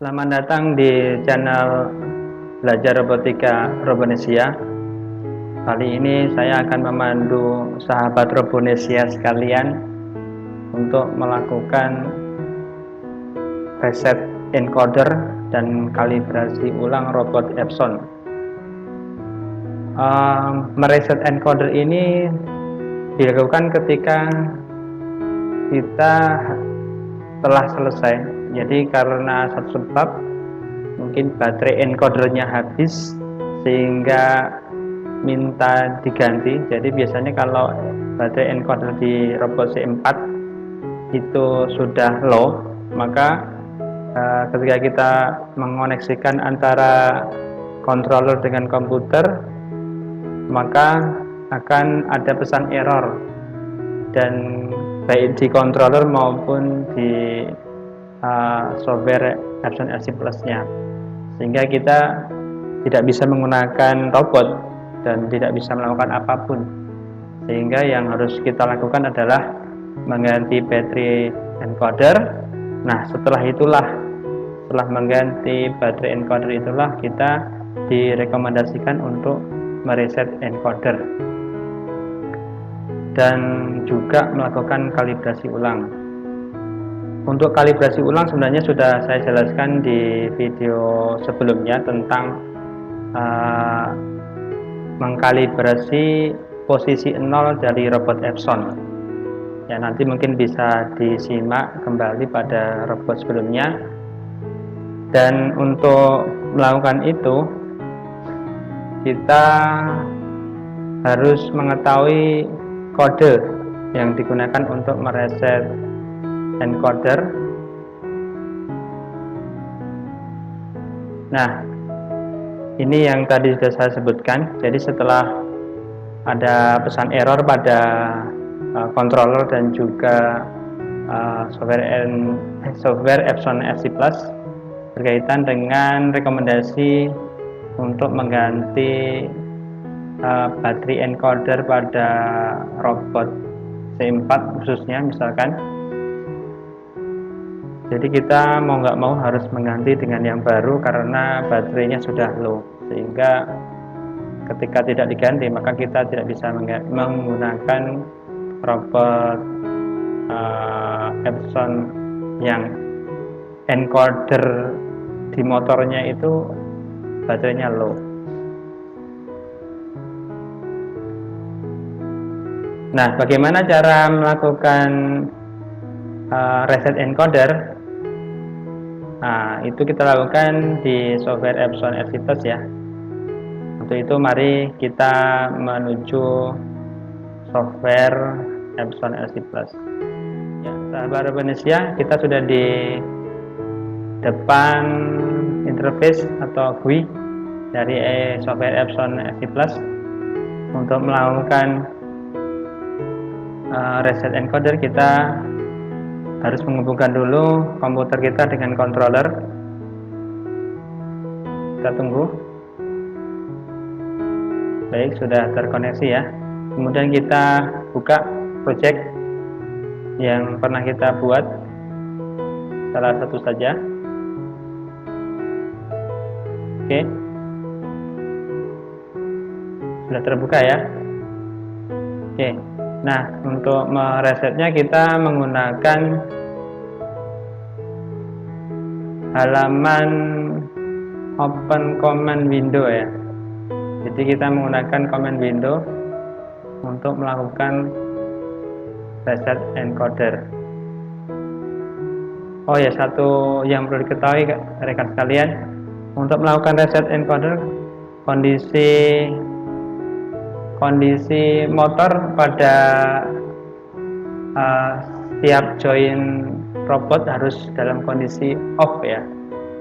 Selamat datang di channel Belajar Robotika Robonesia. Kali ini saya akan memandu sahabat Robonesia sekalian untuk melakukan reset encoder dan kalibrasi ulang robot Epson. Mereset encoder ini dilakukan ketika kita telah selesai. Jadi karena satu sebab mungkin baterai encodernya habis sehingga minta diganti. Jadi biasanya kalau baterai encoder di robot C4 itu sudah low, maka ketika kita mengoneksikan antara controller dengan komputer, maka akan ada pesan error, dan baik di controller maupun di software Epson RC Plus-nya, sehingga kita tidak bisa menggunakan robot dan tidak bisa melakukan apapun. Sehingga yang harus kita lakukan adalah mengganti baterai encoder. Nah, setelah mengganti baterai encoder itulah kita direkomendasikan untuk mereset encoder dan juga melakukan kalibrasi ulang. Untuk kalibrasi ulang sebenarnya sudah saya jelaskan di video sebelumnya tentang mengkalibrasi posisi 0 dari robot Epson. Ya, nanti mungkin bisa disimak kembali pada robot sebelumnya. Dan untuk melakukan itu kita harus mengetahui kode yang digunakan untuk mereset encoder. Nah, ini yang tadi sudah saya sebutkan. Jadi setelah ada pesan error pada controller dan juga software Epson RC Plus berkaitan dengan rekomendasi untuk mengganti baterai encoder pada robot C4 khususnya misalkan. Jadi kita mau nggak mau harus mengganti dengan yang baru karena baterainya sudah low, sehingga ketika tidak diganti maka kita tidak bisa menggunakan robot Epson yang encoder di motornya itu baterainya low. Nah, bagaimana cara melakukan reset encoder? Nah, itu kita lakukan di software Epson RC Plus ya. Untuk itu mari kita menuju software Epson RC Plus. Ya, sahabat Robonesia, kita sudah di depan interface atau GUI dari software Epson RC Plus. Untuk melakukan reset encoder, kita harus menghubungkan dulu komputer kita dengan controller. Kita tunggu. Baik, sudah terkoneksi ya. Kemudian kita buka project yang pernah kita buat, salah satu saja. Oke, sudah terbuka ya. Oke, nah untuk meresetnya kita menggunakan halaman open command window ya. Jadi kita menggunakan command window untuk melakukan reset encoder. Oh ya, satu yang perlu diketahui rekan sekalian, untuk melakukan reset encoder, kondisi motor pada setiap join robot harus dalam kondisi off ya.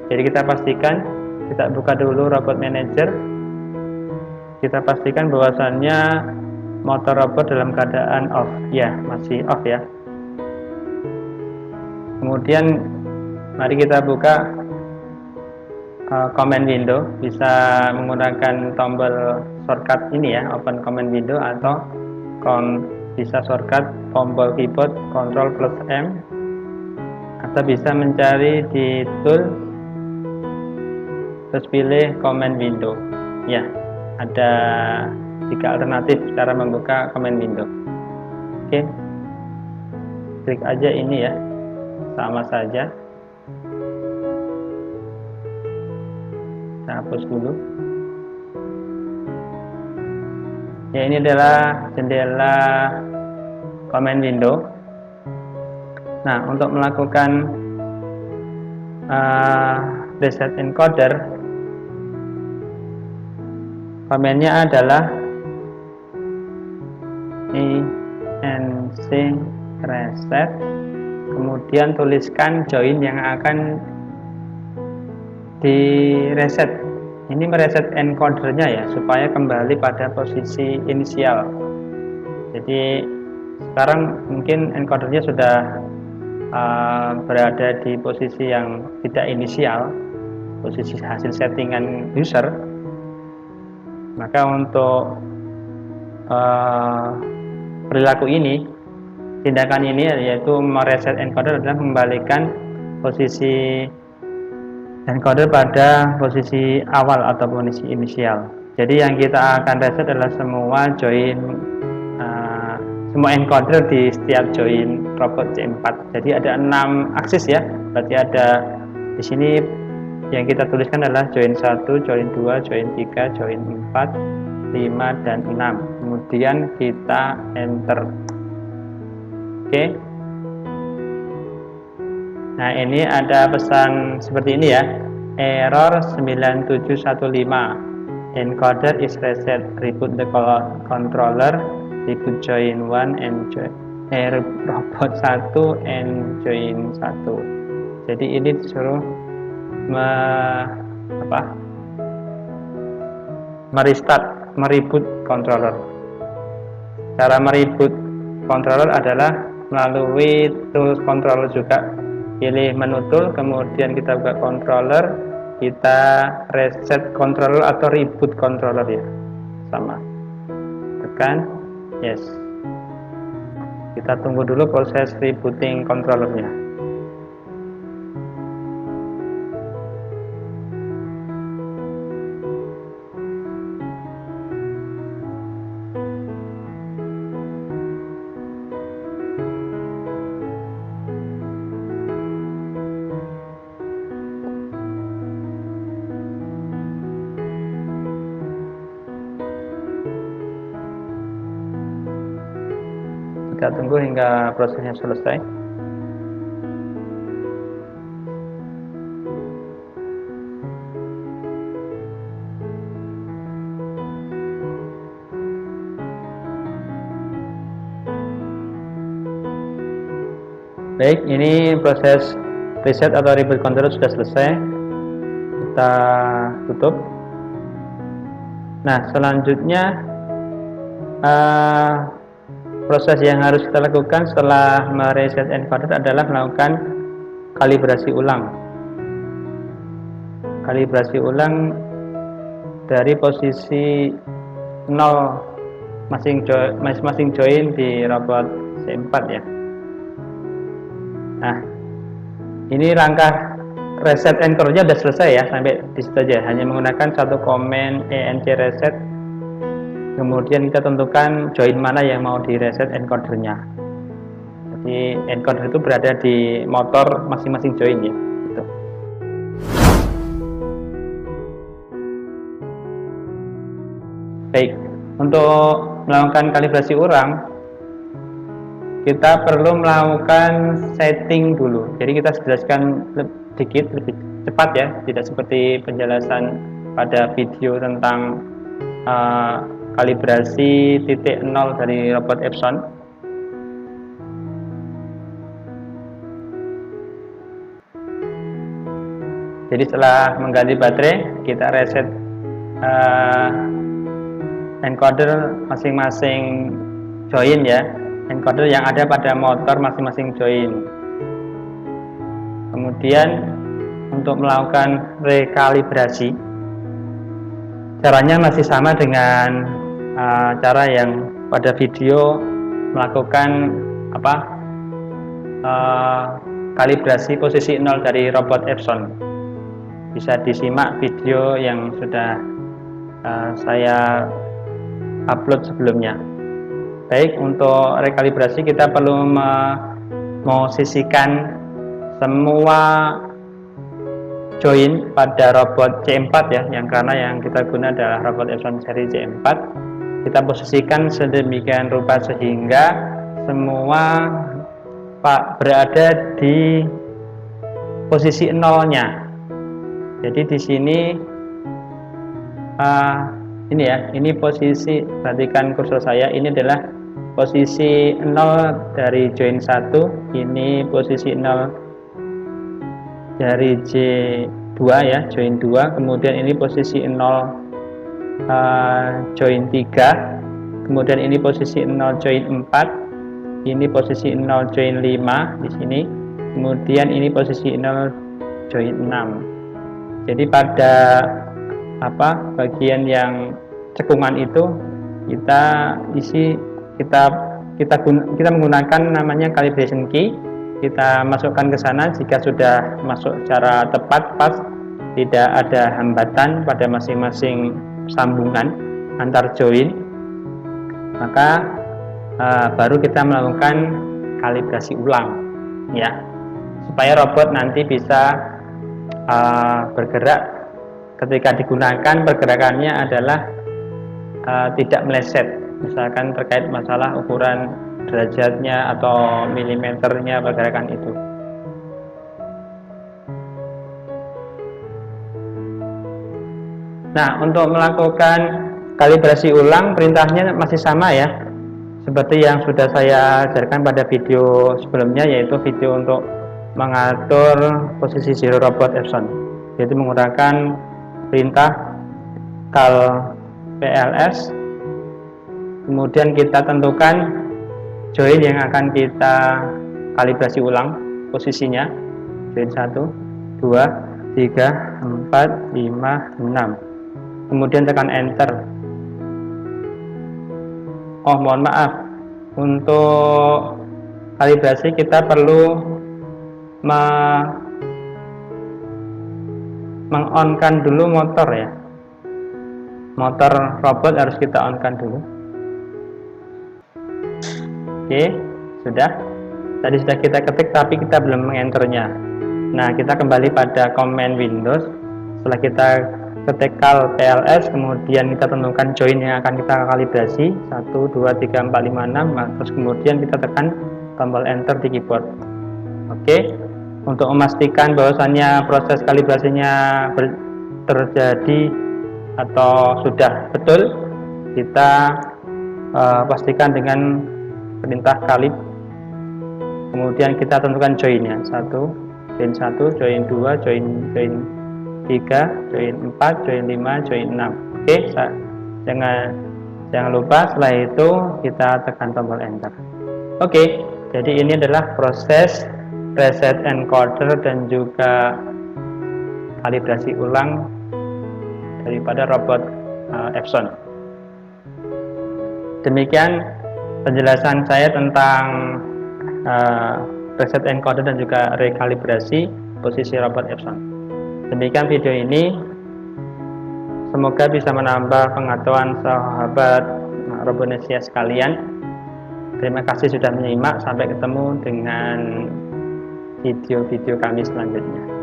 Jadi kita pastikan, kita buka dulu robot manager, kita pastikan bahwasannya motor robot dalam keadaan off ya, masih off ya. Kemudian mari kita buka command window, bisa menggunakan tombol shortcut ini ya, open command window, atau bisa shortcut tombol keyboard Ctrl+M, atau bisa mencari di tool terus pilih command window. Ya, ada 3 alternatif cara membuka command window. Oke, klik aja ini ya, sama saja. Saya hapus dulu. Ya, ini adalah jendela command window. Nah, untuk melakukan reset encoder, commandnya adalah inc reset, kemudian tuliskan join yang akan di reset. Ini mereset encodernya ya, supaya kembali pada posisi inisial. Jadi sekarang mungkin encodernya sudah berada di posisi yang tidak inisial, posisi hasil settingan user. Maka untuk perilaku ini, tindakan ini yaitu mereset encoder adalah mengembalikan posisi encoder pada posisi awal atau posisi inisial. Jadi yang kita akan reset adalah semua join, semua encoder di setiap join robot C4. Jadi ada 6 aksis ya. Berarti ada di sini yang kita tuliskan adalah join 1, join 2, join 3, join 4, 5 dan 6. Kemudian kita enter. Oke. Nah, ini ada pesan seperti ini ya. Error 9715. Encoder is reset. Reboot the controller. Reboot join 1 and join robot 1 and join 1. Jadi ini disuruh mereboot controller. Cara mereboot controller adalah melalui tools controller juga. Pilih menu tool, kemudian kita buka controller, kita reset controller atau reboot controller ya, sama, tekan yes. Kita tunggu dulu proses rebooting controllernya. Kita tunggu hingga prosesnya selesai. Baik, ini proses reset atau reboot controller sudah selesai. Kita tutup. Nah, selanjutnya proses yang harus kita lakukan setelah mereset encoder adalah melakukan kalibrasi ulang. Kalibrasi ulang dari posisi 0 masing-masing join di robot C4 ya. Nah, ini langkah reset encodernya sudah selesai ya, sampai di situ aja. Hanya menggunakan satu command enc reset. Kemudian kita tentukan join mana yang mau di reset encodernya. Jadi encoder itu berada di motor masing-masing join ya. Gitu. Baik, untuk melakukan kalibrasi ulang, kita perlu melakukan setting dulu. Jadi kita jelaskan sedikit lebih cepat ya, tidak seperti penjelasan pada video tentang kalibrasi titik 0 dari robot Epson. Jadi setelah mengganti baterai, kita reset encoder masing-masing join ya, encoder yang ada pada motor masing-masing join. Kemudian untuk melakukan rekalibrasi, caranya masih sama dengan cara yang pada video melakukan kalibrasi posisi 0 dari robot Epson. bisa disimak video yang sudah saya upload sebelumnya. Baik, untuk rekalibrasi kita perlu memosisikan semua join pada robot C4 ya, karena yang kita guna adalah robot Epson seri C4. Kita posisikan sedemikian rupa sehingga semua berada di posisi nolnya. Jadi di sini ini ya, ini posisi, perhatikan kursor saya, ini adalah posisi 0 dari join 1, ini posisi 0 dari J2 ya, join 2, kemudian ini posisi 0 join 3, kemudian ini posisi 0 join 4, ini posisi 0 join 5 di sini, kemudian ini posisi 0 join 6. Jadi pada bagian yang cekungan itu kita menggunakan namanya calibration key. Kita masukkan ke sana. Jika sudah masuk secara tepat, pas, tidak ada hambatan pada masing-masing sambungan antar join, maka baru kita melakukan kalibrasi ulang ya, supaya robot nanti bisa bergerak. Ketika digunakan, pergerakannya adalah tidak meleset, misalkan terkait masalah ukuran derajatnya atau milimeternya pergerakan itu. Nah, untuk melakukan kalibrasi ulang, perintahnya masih sama ya, seperti yang sudah saya ajarkan pada video sebelumnya, yaitu video untuk mengatur posisi zero robot Epson, yaitu menggunakan perintah cal PLS. Kemudian kita tentukan join yang akan kita kalibrasi ulang posisinya, join 1, 2, 3, 4, 5, 6. Kemudian tekan enter. Oh, mohon maaf, untuk kalibrasi kita perlu meng-on-kan dulu motor ya, motor robot harus kita on-kan dulu. Oke, sudah. Tadi sudah kita ketik tapi kita belum mengenternya. Nah, kita kembali pada command Windows. Setelah kita ketik cal PLS, kemudian kita tentukan join yang akan kita kalibrasi 1, 2, 3, 4, 5, 6, terus kemudian kita tekan tombol enter di keyboard. Oke, untuk memastikan bahwasannya proses kalibrasinya terjadi atau sudah betul, kita pastikan dengan perintah kalib. Kemudian kita tentukan joinnya, 1, join 1, join 2, join 3, join 4, join 5, join 6. Oke, jangan lupa setelah itu kita tekan tombol enter. Oke, jadi ini adalah proses reset encoder dan juga kalibrasi ulang daripada robot Epson. Demikian penjelasan saya tentang reset encoder dan juga rekalibrasi posisi robot Epson. Demikian video ini, semoga bisa menambah pengetahuan sahabat Robonesia sekalian. Terima kasih sudah menyimak, sampai ketemu dengan video-video kami selanjutnya.